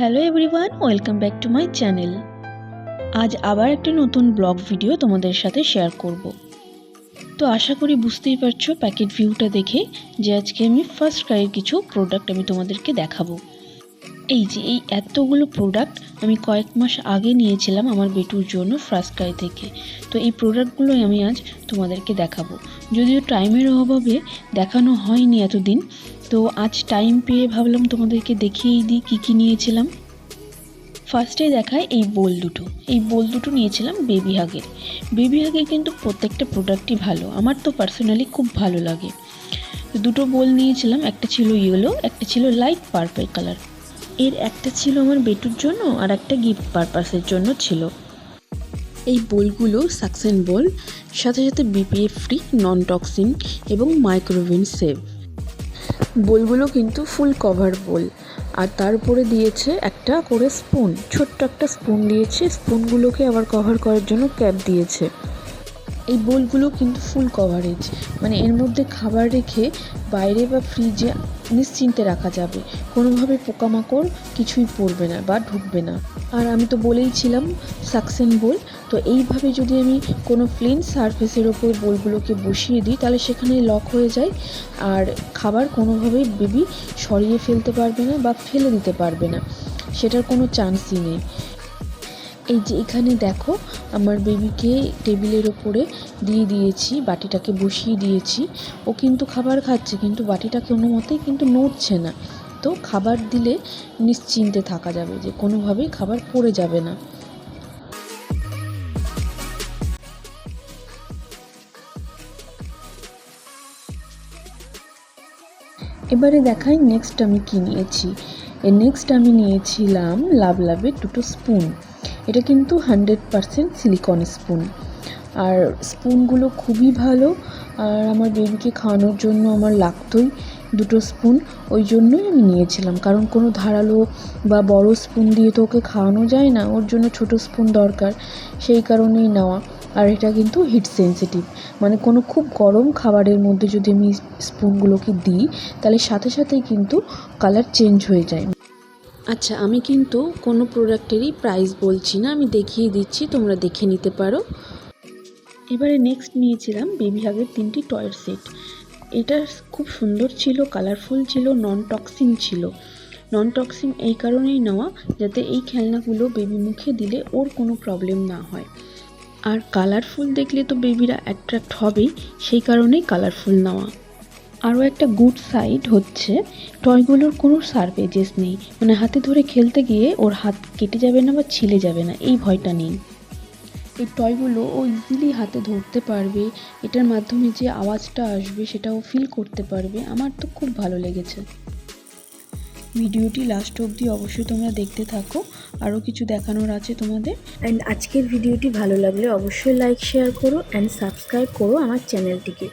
Hello everyone, welcome back to my channel. আজ আবার একটা নতুন ব্লগ ভিডিও তোমাদের সাথে শেয়ার করব। তো আশা করি বুঝতেই পারছো প্যাকেট ভিউটা দেখে যে আজকে আমি ফার্স্ট ক্রাইয়ের কিছু প্রোডাক্ট আমি তোমাদেরকে দেখাবো। এই যে এই এতগুলো প্রোডাক্ট আমি কয়েক মাস আগে নিয়েছিলাম আমার বেটুর জন্য ফার্স্ট ক্রাই থেকে। তো এই প্রোডাক্টগুলোই আমি আজ তোমাদেরকে দেখাবো। যদিও টাইমের অভাবে দেখানো হয়নি এতদিন, তো আজ টাইম পেয়ে ভাবলাম তোমাদেরকে দেখিয়েই দিই কী কী নিয়েছিলাম। ফার্স্টে দেখায় এই বোল দুটো নিয়েছিলাম বেবি হাগের কিন্তু প্রত্যেকটা প্রোডাক্টই ভালো, আমার তো পার্সোনালি খুব ভালো লাগে। দুটো বোল নিয়েছিলাম, একটা ছিল ইয়েলো, একটা ছিল লাইট পার্পল কালার। এর একটা ছিল আমার বেটুর জন্য আর একটা গিফট পারপাসের জন্য ছিল। এই বোলগুলো সাকসেন বোল, সাথে সাথে বিপিএফ ফ্রি, নন টক্সিন এবং মাইক্রোওয়েভ সেভ। বোলগুলো কিন্তু ফুল কভার বোল, আর তার উপরে দিয়েছে একটা করে স্পুন, ছোট্ট একটা স্পুন দিয়েছে। স্পুনগুলোকে আবার কভার করার জন্য ক্যাপ দিয়েছে। এই বোলগুলো কিন্তু ফুল কভারেজ, মানে এর মধ্যে খাবার রেখে বাইরে বা ফ্রিজে নিশ্চিন্তে রাখা যাবে, কোনোভাবে পোকামাকড় কিছুই পড়বে না বা ঢুকবে না। আর আমি তো বলেইছিলাম সাকসেন বোল, তো এইভাবে যদি আমি কোনো প্লেন সারফেসের ওপর বোলগুলোকে বসিয়ে দিই তাহলে সেখানে লক হয়ে যায়, আর খাবার কোনোভাবেই বেবি সরিয়ে ফেলতে পারবে না বা ফেলে দিতে পারবে না, সেটার কোনো চান্সই নেই। এই যে এখানে দেখো আমার বেবিকে টেবিলের ওপরে দিয়ে দিয়েছি, বাটিটাকে বসিয়ে দিয়েছি। ও কিন্তু খাবার খাচ্ছে, কিন্তু বাটিটা কোনো মতেই কিন্তু নড়ছে না। তো খাবার দিলে নিশ্চিন্তে থাকা যাবে যে কোনোভাবেই খাবার পড়ে যাবে না। এবারে দেখাই নেক্সট আমি কী নিয়েছি। নেক্সট আমি নিয়েছিলাম লাভের দুটো স্পুন। এটা কিন্তু 100% সিলিকন স্পুন, আর স্পুনগুলো খুবই ভালো। আর আমার বেবিকে খাওয়ানোর জন্য আমার লাগতোই দুটো স্পুন, ওই জন্যই আমি নিয়েছিলাম। কারণ কোনো ধারালো বা বড় স্পুন দিয়ে তো ওকে খাওয়ানো যায় না, ওর জন্য ছোট স্পুন দরকার, সেই কারণেই নেওয়া। আর এটা কিন্তু হিট সেন্সিটিভ, মানে কোনো খুব গরম খাবারের মধ্যে যদি আমি স্পুনগুলোকে দিই তাহলে সাথে সাথেই কিন্তু কালার চেঞ্জ হয়ে যায়। আচ্ছা, আমি কিন্তু কোনো প্রোডাক্টেরই প্রাইস বলছি না, আমি দেখিয়ে দিচ্ছি, তোমরা দেখে নিতে পারো। এবারে নেক্সট নিয়েছিলাম বেবি হাগের 3টি টয়ের সেট। এটা খুব সুন্দর ছিল, কালারফুল ছিল, নন টক্সিন ছিল। নন টক্সিন এই কারণেই নেওয়া যাতে এই খেলনাগুলো বেবি মুখে দিলে ওর কোনো প্রবলেম না হয়। আর কালারফুল দেখলে তো বেবিরা অ্যাট্রাক্ট হবেই, সেই কারণেই কালারফুল নেওয়া। আরও একটা গুড সাইড হচ্ছে টয়গুলোর কোনো শার্প এজেস নেই, মানে হাতে ধরে খেলতে গিয়ে ওর হাত কেটে যাবে না বা ছিলে যাবে না, এই ভয়টা নেই। এই টয়গুলো ও ইজিলি হাতে ধরতে পারবে, এটার মাধ্যমে যে আওয়াজটা আসবে সেটাও ফিল করতে পারবে। আমার তো খুব ভালো লেগেছে। ভিডিওটি লাস্ট অবধি অবশ্যই তোমরা দেখতে থাকো, আরও কিছু দেখানোর আছে তোমাদের। অ্যান্ড আজকের ভিডিওটি ভালো লাগলে অবশ্যই লাইক শেয়ার করো অ্যান্ড সাবস্ক্রাইব করো আমার চ্যানেলটিকে।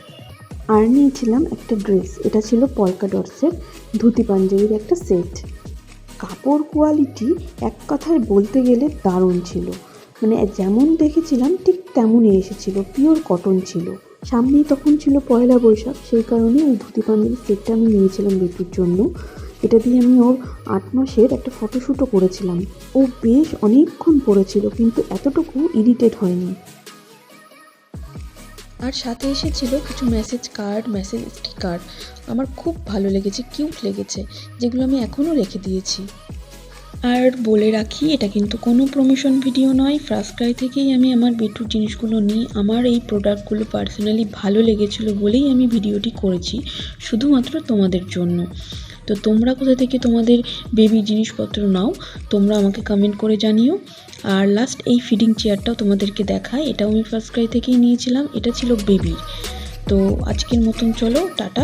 আর নিয়েছিলাম একটা ড্রেস, এটা ছিল পলকা ডটসের ধুতি পাঞ্জাবির একটা সেট। কাপড় কোয়ালিটি এক কথায় বলতে গেলে দারুণ ছিল, মানে যেমন দেখেছিলাম ঠিক তেমনই এসেছিল, পিওর কটন ছিল। সামনেই তখন ছিল পয়লা বৈশাখ, সেই কারণে ওই ধুতি পাঞ্জাবির সেটটা আমি নিয়েছিলাম বেটির জন্য। এটা দিয়ে আমি ওর 8 মাসের একটা ফটোশ্যুটও করেছিলাম। ও বেশ অনেকক্ষণ পরেছিল, কিন্তু এতটুকু ইরিটেট হয়নি। আর সাথে এসেছিল কিছু মেসেজ স্টিকার। আমার খুব ভালো লেগেছে, কিউট লেগেছে, যেগুলো আমি এখনও রেখে দিয়েছি। আর বলে রাখি, এটা কিন্তু কোনো প্রমোশন ভিডিও নয়, ফার্স্ট ক্রাই থেকেই আমি আমার বেটুর জিনিসগুলো নিই। আমার এই প্রোডাক্টগুলো পার্সোনালি ভালো লেগেছিলো বলেই আমি ভিডিওটি করেছি, শুধুমাত্র তোমাদের জন্য। তো তোমরা কোথা থেকে তোমাদের বেবি জিনিসপত্র নাও তোমরা আমাকে কমেন্ট করে জানিও। আর লাস্ট এই ফিডিং চেয়ারটাও তোমাদেরকে দেখায়, এটাও আমি ফার্স্ট ক্রাই থেকেই নিয়েছিলাম, এটা ছিল বেবির। তো আজকের মতন চলো টাটা,